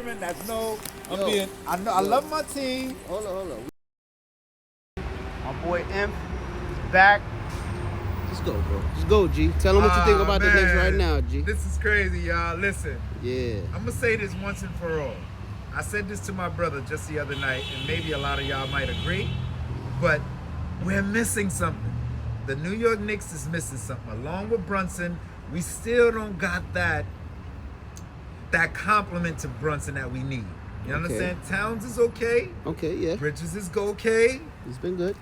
That's no. Yo. I know. I love my team. Hold on. My boy Imp back. Just go, bro. Just go, G. Tell him what you think about the Knicks right now, G. This is crazy, y'all. Listen. Yeah. I'm gonna say this once and for all. I said this to my brother just the other night, and maybe a lot of y'all might agree, but we're missing something. The New York Knicks is missing something. Along with Brunson, we still don't got that compliment to Brunson that we need. You understand? Towns is okay. Okay, yeah. Bridges is okay. He's been good.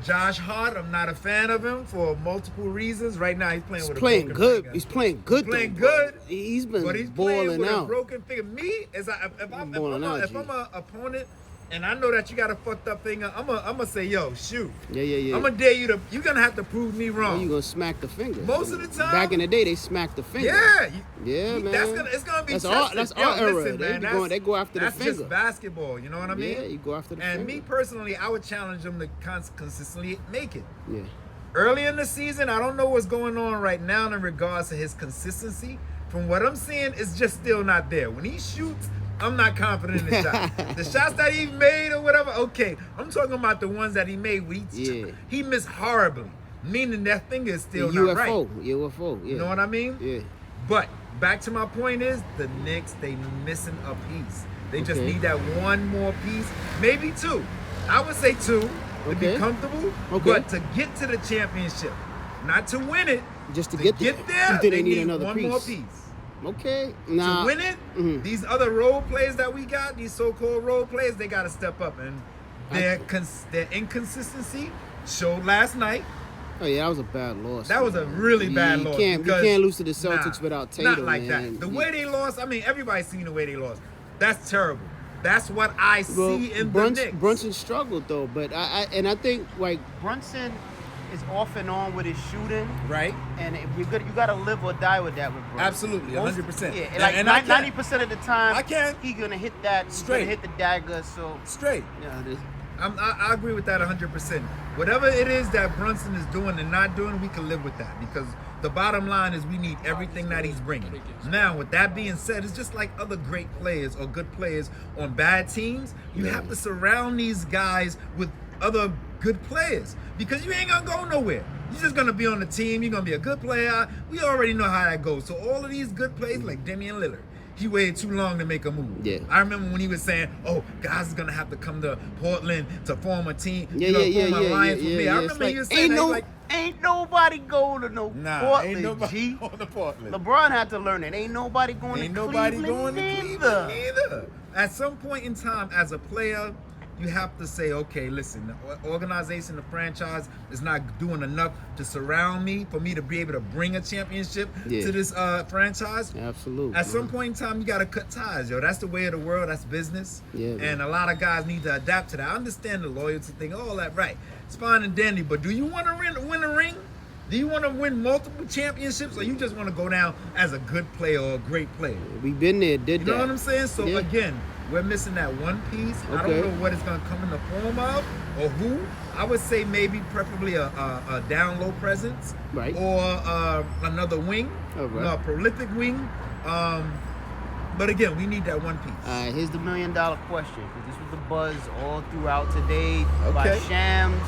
Josh Hart, I'm not a fan of him for multiple reasons. Right now, he's playing with a playing broken good. finger. He's playing good. Playing though, good. He's been But he's balling playing with out. a broken finger. Me, if I'm an opponent, and I know that you got a fucked up finger, I'm gonna say, yo, shoot. Yeah. I'm gonna dare you you're gonna have to prove me wrong. You gonna smack the finger. Most of the time. Back in the day, they smacked the finger. Yeah, man. It's gonna be that's tested. That's our era. Listen, man, they go after the finger. That's just basketball. You know what I mean? Yeah, you go after the finger. And me personally, I would challenge them to consistently make it. Yeah. Early in the season, I don't know what's going on right now in regards to his consistency. From what I'm seeing, it's just still not there. When he shoots, I'm not confident in his shot. The shots that he made or whatever, okay. I'm talking about the ones that he made where he missed horribly, meaning that finger is still not right. UFO, yeah. You know what I mean? Yeah. But back to my point is, the Knicks, they missing a piece. They just need that one more piece, maybe two. I would say two to be comfortable, but to get to the championship, not to win it, just to get there, they need another one more piece. Okay. To win it, these other role players that we got, these so-called role players, they got to step up. And their inconsistency showed last night. Oh, yeah, that was a bad loss. That was a really bad loss. You can't lose to the Celtics without Tatum. Not like that. The way they lost, I mean, everybody's seen the way they lost. That's terrible. That's what I see in the Knicks. Brunson struggled, though. But I think, like, Brunson is off and on with his shooting, right? And you got to live or die with that with Brunson. Absolutely, 100%. Yeah, like 90% of the time, he's gonna hit that straight, hit the dagger. So straight. Yeah, I agree with that 100%. Whatever it is that Brunson is doing and not doing, we can live with that because the bottom line is we need everything that he's bringing. Now, with that being said, it's just like other great players or good players on bad teams. You have to surround these guys with other good players because you ain't gonna go nowhere. You're just gonna be on the team. You're gonna be a good player. We already know how that goes. So all of these good players, like Damian Lillard, he waited too long to make a move. Yeah. I remember when he was saying, "Oh, guys are gonna have to come to Portland to form a team, form an alliance with me." I remember he was saying that, ain't nobody going to Portland. Ain't nobody G. going to Portland. LeBron had to learn it. Ain't nobody going to Cleveland either. At some point in time, as a player, you have to say, okay, listen, the organization, the franchise is not doing enough to surround me for me to be able to bring a championship to this franchise. Absolutely. At some point in time, you got to cut ties, yo. That's the way of the world. That's business. Yeah, and a lot of guys need to adapt to that. I understand the loyalty thing, all that, right. It's fine and dandy, but do you want to win a ring? Do you want to win multiple championships, or you just want to go down as a good player or a great player? We've been there, did that. You know what I'm saying? So again, we're missing that one piece. I don't know what it's going to come in the form of or who. I would say maybe preferably a down low presence, right? Or another wing, a prolific wing. But again, we need that one piece. All right, here's the $1 million question, because this was the buzz all throughout today by Shams.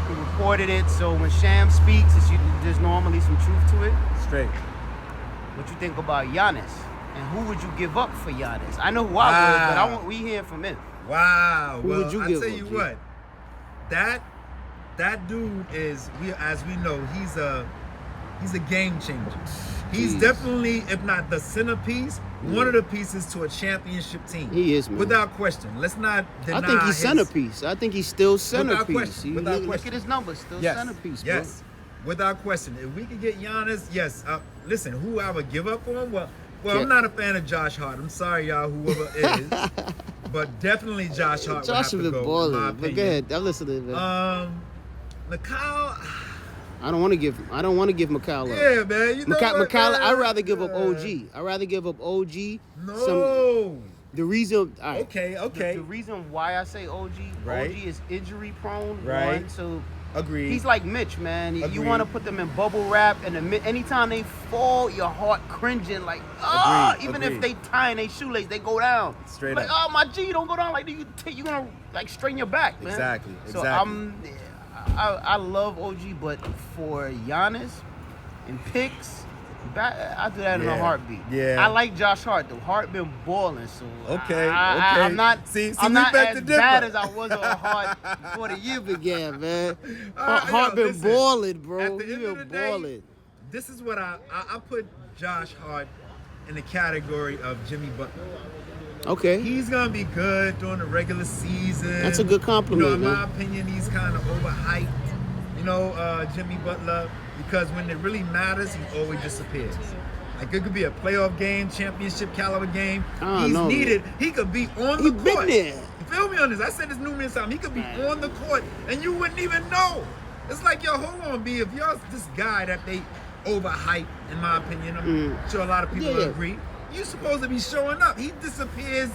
He reported it, so when Shams speaks, there's normally some truth to it. Straight. What you think about Giannis? And who would you give up for Giannis? I know who I would, but we hear from him. Wow. Who would you give up? I tell you what, that dude is, as we know, he's a game changer. He's definitely, if not the centerpiece, one of the pieces to a championship team. He is, man. Without question. Let's not deny. I think he's centerpiece. I think he's still centerpiece. Without question. Look at his numbers, still centerpiece, bro. Yes. Without question. If we could get Giannis, yes. Listen, who I would give up for him? Well, I'm not a fan of Josh Hart. I'm sorry, y'all, whoever it is. But definitely Josh Hart would have to go, balling. But go ahead. I'm listening, man. Mikal, I don't want to give Mikal up. Yeah, man. You know Mikal, I'd rather give up OG. I'd rather give up OG. No. The reason, okay. The reason why I say OG, OG is injury prone. Right. One, so Agreed. He's like Mitch, man. You Agreed. want to put them in bubble wrap, and anytime they fall, your heart cringing like, even if they tying their shoelace, they go down. Straight like, up. oh my G, don't go down like you're gonna like strain your back, man. Exactly. So I love OG, but for Giannis and picks, I do that in a heartbit. Yeah. I like Josh Hart though. Hart been balling, so okay. I'm not I'm not as bad as I was on Hart before the year began, man. Hart been balling, bro. He been balling. This is what I put Josh Hart in the category of Jimmy Butler. Okay. He's gonna be good during the regular season. That's a good compliment. In my opinion, he's kind of overhyped. Jimmy Butler, because when it really matters, he always disappears. Like, it could be a playoff game, championship caliber game. He's needed. Man. He could be on the court. Been there. You feel me on this? I said this numerous times. He could be on the court, and you wouldn't even know. It's like, yo, hold on, B. If you're this guy that they overhype, in my opinion, I'm sure a lot of people agree, you're supposed to be showing up. He disappears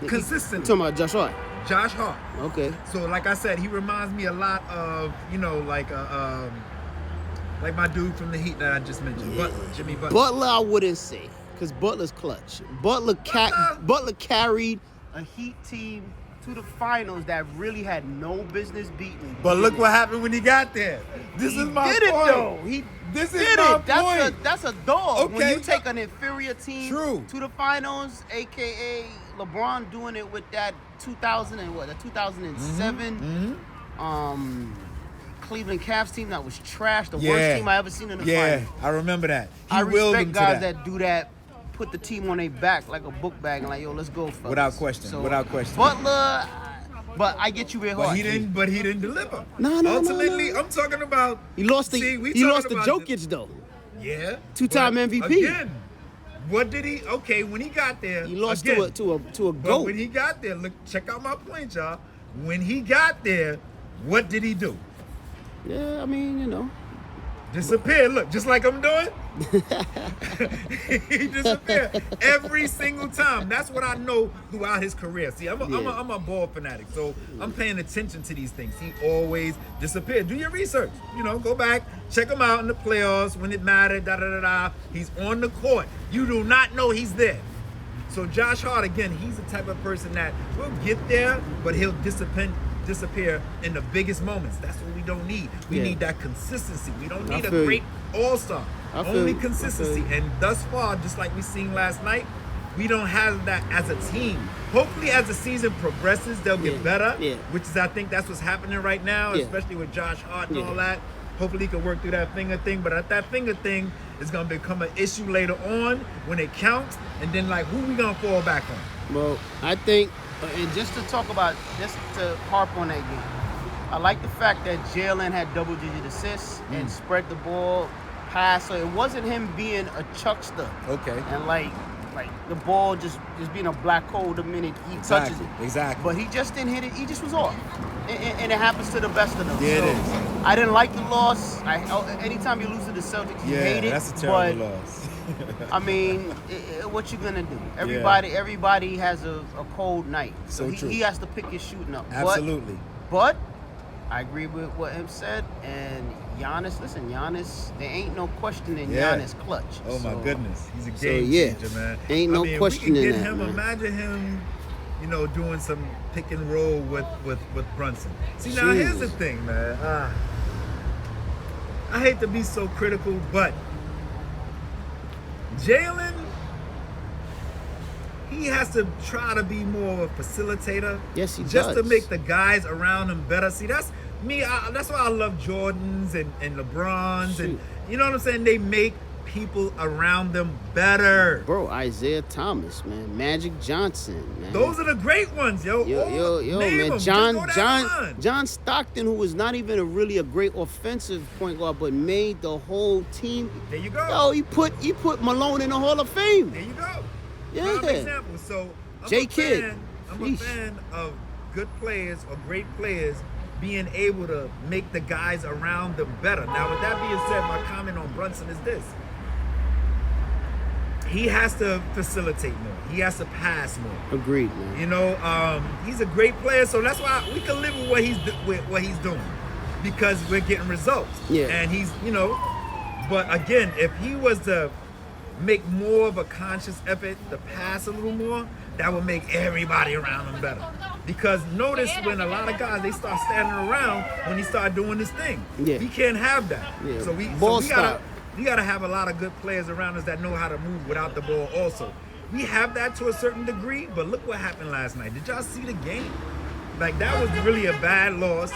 consistently. You talking about Josh Hart? Josh Hart. Okay. So, like I said, he reminds me a lot of, like my dude from the Heat that I just mentioned, Jimmy Butler. Butler, I wouldn't say, because Butler's clutch. Butler carried a Heat team to the finals that really had no business beating. But look what happened when he got there. This is my point. He did it, though. This is my point. That's a dog. Okay. When you take an inferior team to the finals, a.k.a. LeBron doing it with that 2007 Cleveland Cavs team that was trash, the worst team I ever seen in the finals. Yeah, I remember that. I respect guys that do that, put the team on their back like a book bag and like, yo, let's go, fellas. Without question. Butler, but I get you real hard. But he didn't deliver. No. Ultimately, I'm talking about. He lost to Jokic though. Yeah. 2-time MVP. Again, what did he? Okay, when he got there, he lost to a goat. But when he got there, look, check out my point, y'all. When he got there, what did he do? Yeah, I mean, disappeared. Look, just like I'm doing. He disappeared every single time. That's what I know throughout his career. See, I'm a ball fanatic, so I'm paying attention to these things. He always disappeared. Do your research. Go back, check him out in the playoffs when it mattered. He's on the court. You do not know he's there. So Josh Hart, again, he's the type of person that will get there, but he'll disappear in the biggest moments. That's what we don't need. We need that consistency. We don't need a great all-star. Only consistency. And thus far, just like we seen last night, we don't have that as a team. Hopefully, as the season progresses, they'll get better, which is, I think that's what's happening right now, especially with Josh Hart and all that. Hopefully, he can work through that finger thing. But that finger thing is going to become an issue later on when it counts. And then, who we going to fall back on? Well, I think, and just to harp on that game, I like the fact that Jalen had double-digit assists and spread the ball pass. So it wasn't him being a chuckster. Okay. And like the ball just being a black hole the minute he touches it. Exactly. But he just didn't hit it. He just was off. And it happens to the best of them. Yeah, so it is. I didn't like the loss. Anytime you lose to the Celtics, you hate it. Yeah, that's a terrible loss. I mean, what you gonna do? Everybody has a cold night. So he has to pick his shooting up. Absolutely. But I agree with what him said. And Giannis, there ain't no questioning Giannis clutch. Oh my goodness, he's a game changer, man. Ain't no questioning we could that. Him, imagine him, doing some pick and roll with Brunson. See, now here's the thing, man. I hate to be so critical, but Jalen, he has to try to be more of a facilitator. Yes, he does. Just to make the guys around him better. See, that's me. That's why I love Jordans and LeBrons. And you know what I'm saying? They make people around them better. Bro, Isaiah Thomas, man. Magic Johnson, man. Those are the great ones, yo. Yo, man. John Stockton, who was not even really a great offensive point guard, but made the whole team. There you go. Yo, he put Malone in the Hall of Fame. There you go. Yeah. Prime example. So I'm a fan of good players or great players being able to make the guys around them better. Now, with that being said, my comment on Brunson is this. he has to facilitate more. He has to pass more. Agreed, man. You know, he's a great player, so that's why we can live with what he's doing because we're getting results. Yeah. And he's, you know, but again, if he was to make more of a conscious effort to pass a little more, that would make everybody around him better. Because notice when a lot of guys, they start standing around when he start doing this thing. Yeah. We can't have that. Yeah. So we gotta have a lot of good players around us that know how to move without the ball also. We have that to a certain degree, but look what happened last night. Did y'all see the game? Like, that was really a bad loss.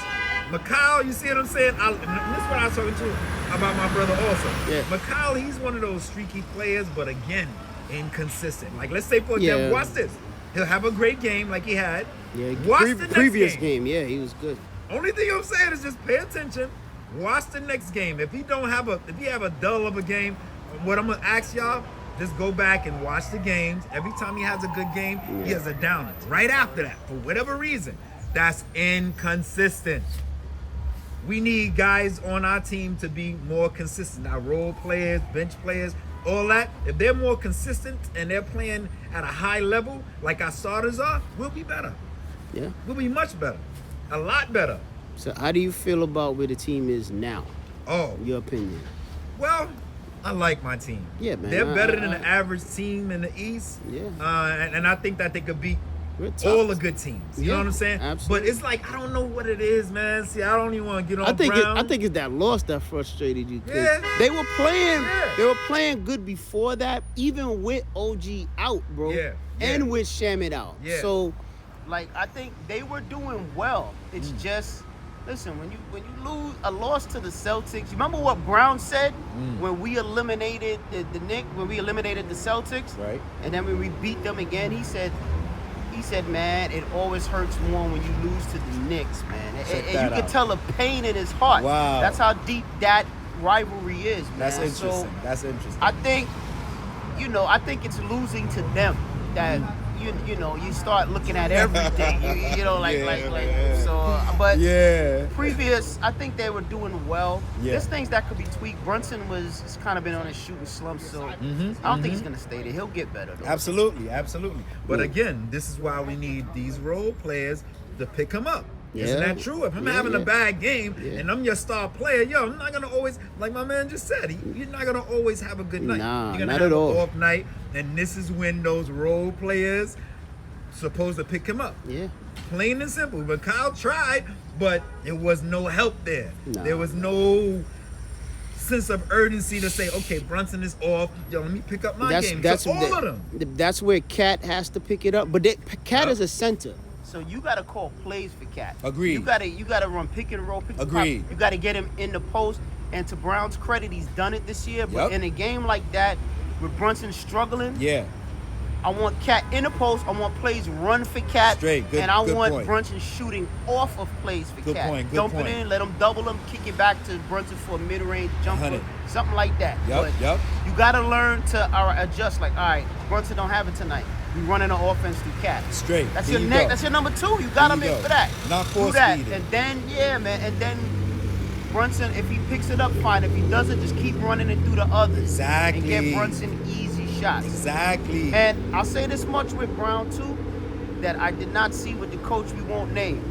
Mikal, you see what I'm saying? This is what I was talking to about my brother also. Yeah. Mikal, he's one of those streaky players, but again, inconsistent. Like, let's say, for example, watch this. He'll have a great game like he had. Yeah, watch the next previous game. yeah, he was good. Only thing I'm saying is just pay attention. Watch the next game. If he have a dull of a game, what I'm gonna ask y'all, just go back and watch the games. Every time he has a good game, he has a downer. Right after that, for whatever reason, that's inconsistent. We need guys on our team to be more consistent. Our role players, bench players, all that. If they're more consistent and they're playing at a high level, like our starters are, we'll be better. Yeah. We'll be much better. A lot better. So how do you feel about where the team is now? Oh. Your opinion. Well, I like my team. Yeah, man. They're better than the average team in the East. Yeah. And I think that they could beat all the good teams. You know what I'm saying? Absolutely. But it's like, I don't know what it is, man. See, I don't even want to get on Brown. I think it's that loss that frustrated you. Yeah. They were playing good before that, even with OG out, bro. Yeah. And with Shamit out. Yeah. So, like, I think they were doing well. It's just, listen, when you lose a loss to the Celtics, you remember what Brown said when we eliminated the Knicks, when we eliminated the Celtics? Right. And then when we beat them again, he said, man, it always hurts more when you lose to the Knicks, man. And you can tell the pain in his heart. Wow. That's how deep that rivalry is, man. That's interesting. So That's interesting. I think it's losing to them that you start looking at everything. Previous, I think they were doing well. Yeah. There's things that could be tweaked. Brunson has kind of been on a shooting slump, so I don't think he's gonna stay there. He'll get better though. Absolutely. But again, this is why we need these role players to pick him up. Isn't that true? If I'm having a bad game and I'm your star player, I'm not gonna always, like my man just said, you're not gonna always have a good night. Nah, you're gonna not have at all. an off night, and this is when those role players supposed to pick him up. Yeah. Plain and simple. But Kyle tried, but there was no help there. Nah. There was no sense of urgency to say, okay, Brunson is off. Let me pick up my game. So all of them. That's where Cat has to pick it up. But Cat is a center. So you gotta call plays for Cat. Agreed. You gotta run pick and roll. Agreed. You gotta get him in the post. And to Brown's credit, he's done it this year. But in a game like that, with Brunson struggling, I want Cat in the post. I want plays run for Cat. Straight. Good, and I good want point. Brunson shooting off of plays for Cat. Point, good Dump point. it in, let him double him, kick it back to Brunson for a mid-range jumper, something like that. But you gotta learn to adjust. Like, all right, Brunson don't have it tonight. We running an offense through Cat. Straight. That's your neck. That's your number 2. You got him in for that. Not force that. feeding. And then, and then Brunson, if he picks it up, fine. If he doesn't, just keep running it through the others. Exactly. And get Brunson easy shots. Exactly. And I'll say this much with Brown, too, that I did not see with the coach we won't name.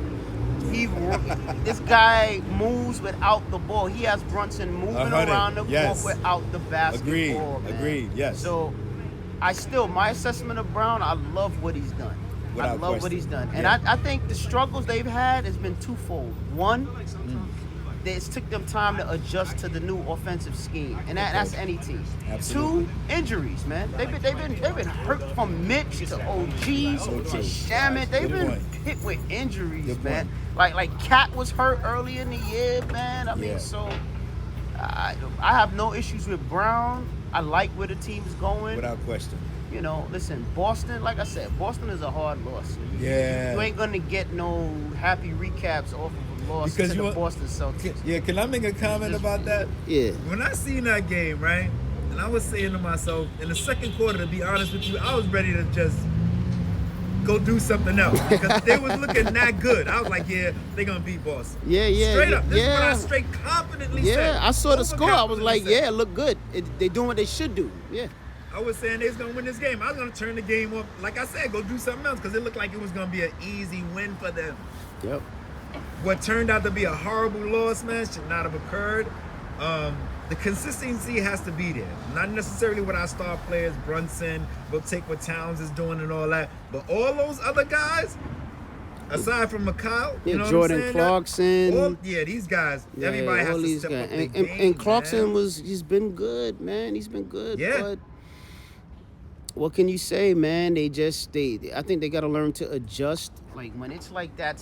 This guy moves without the ball. He has Brunson moving around the court without the basketball. Agreed. Yes. So, my assessment of Brown, I love what he's done. I love what he's done. And I think the struggles they've had has been twofold. One, it's took them time to adjust to the new offensive scheme, and that's any team. Absolutely. 2, injuries, man. They've been hurt from Mitch to OGs to Shamit. They've been hit with injuries, man. Like Cat was hurt early in the year, man. I mean, so I have no issues with Brown. I like where the team's going. Without question. Listen, Boston, like I said, Boston is a hard loss. You ain't gonna get no happy recaps off of a loss to the Boston Celtics. Can I make a comment about that? Yeah. When I seen that game, right, and I was saying to myself, in the second quarter, to be honest with you, I was ready to just go do something else because they was looking that good. I was like, they're gonna beat Boston. Straight up. This is what I straight confidently said. I saw the score. I was like, look good. They doing what they should do. Yeah. I was saying they was gonna win this game. I was gonna turn the game off. Like I said, go do something else because it looked like it was gonna be an easy win for them. Yep. What turned out to be a horrible loss, man, should not have occurred. The consistency has to be there. Not necessarily with our star players, Brunson, we'll take what Towns is doing and all that. But all those other guys, aside from McCall, you know Jordan what I'm Clarkson. these guys, everybody has to step up their game, and Clarkson man. he's been good, man. He's been good. Yeah. But what can you say, man? I think they got to learn to adjust. Like, when it's like that,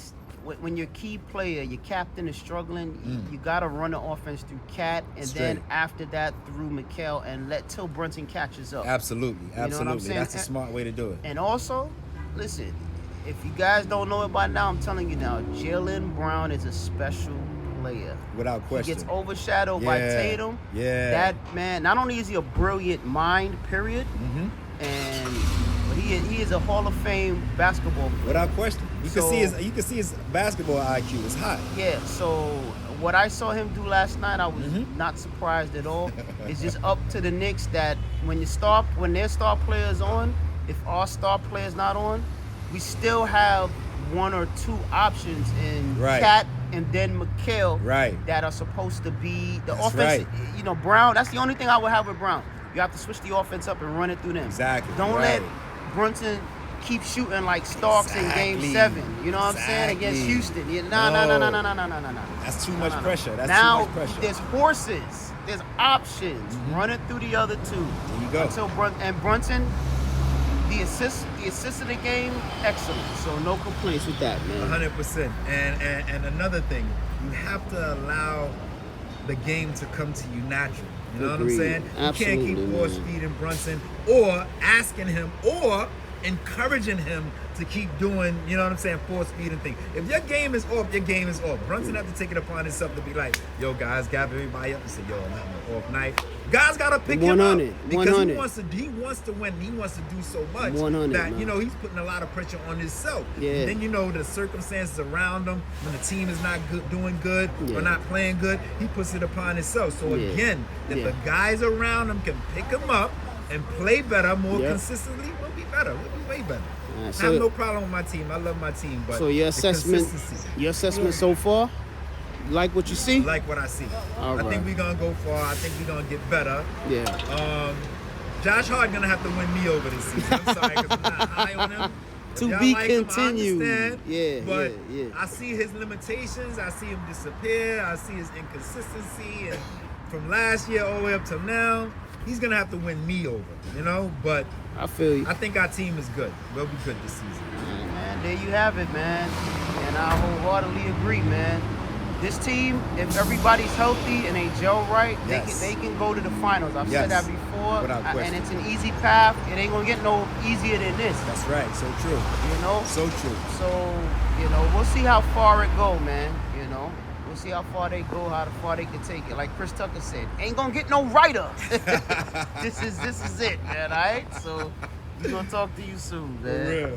when your key player, your captain is struggling, you got to run the offense through Cat, and then after that through Mikal, and let till Brunson catches up. Absolutely. You know what I'm saying? That's a smart way to do it. And also, listen, if you guys don't know it by now, I'm telling you now, Jaylen Brown is a special player. Without question. He gets overshadowed by Tatum. Yeah. That man, not only is he a brilliant mind, period, but he is a Hall of Fame basketball player. Without question. You can see his basketball IQ is high. Yeah, so what I saw him do last night, I was not surprised at all. It's just up to the Knicks that when their star players on, if our star player's not on, we still have one or two options in Cat and then Mikal that are supposed to be the offense. Right. You know, Brown, that's the only thing I would have with Brown. You have to switch the offense up and run it through them. Exactly. Don't let Brunson keep shooting like Starks in Game 7. You know what I'm saying? Against Houston. Yeah, no. That's too much pressure. That's now, too much pressure. There's horses. There's options. Run it through the other two. There you go. And Brunson, the assist of the game, excellent. So no complaints with that, man. 100%. And another thing, you have to allow the game to come to you naturally. You know what I'm saying? Absolutely, you can't keep force feeding Brunson or asking him or encouraging him to keep doing, you know what I'm saying, force feeding things. If your game is off, your game is off. Brunson have to take it upon himself to be like, yo, guys, gather everybody up and say, yo, I'm having an off night. Guys got to pick him up because he wants to win. He wants to do so much that, you know, he's putting a lot of pressure on himself. Yeah. And then, you know, the circumstances around him, when the team is not doing good or not playing good, he puts it upon himself. So, again, if the guys around him can pick him up and play better, more consistently, we'll be better. We'll be way better. So I have no problem with my team. I love my team. But so your assessment so far? You like what you see? Like what I see. I think we're gonna go far. I think we're gonna get better. Yeah. Josh Hart gonna have to win me over this season. I'm sorry because I'm not high on him. To be continued. But I see his limitations. I see him disappear. I see his inconsistency. And from last year all the way up to now, he's gonna have to win me over. You know, but I feel you. I think our team is good. We'll be good this season. Man, there you have it, man. And I wholeheartedly agree, man. This team, if everybody's healthy and they gel right, they can go to the finals. I've said that before. Without question. And it's an easy path. It ain't gonna get no easier than this. That's right. So true. You know? So true. So, you know, we'll see how far it go, man. You know? We'll see how far they go, how far they can take it. Like Chris Tucker said, ain't gonna get no writer. This is it, man. All right. So we're gonna talk to you soon, man. For real.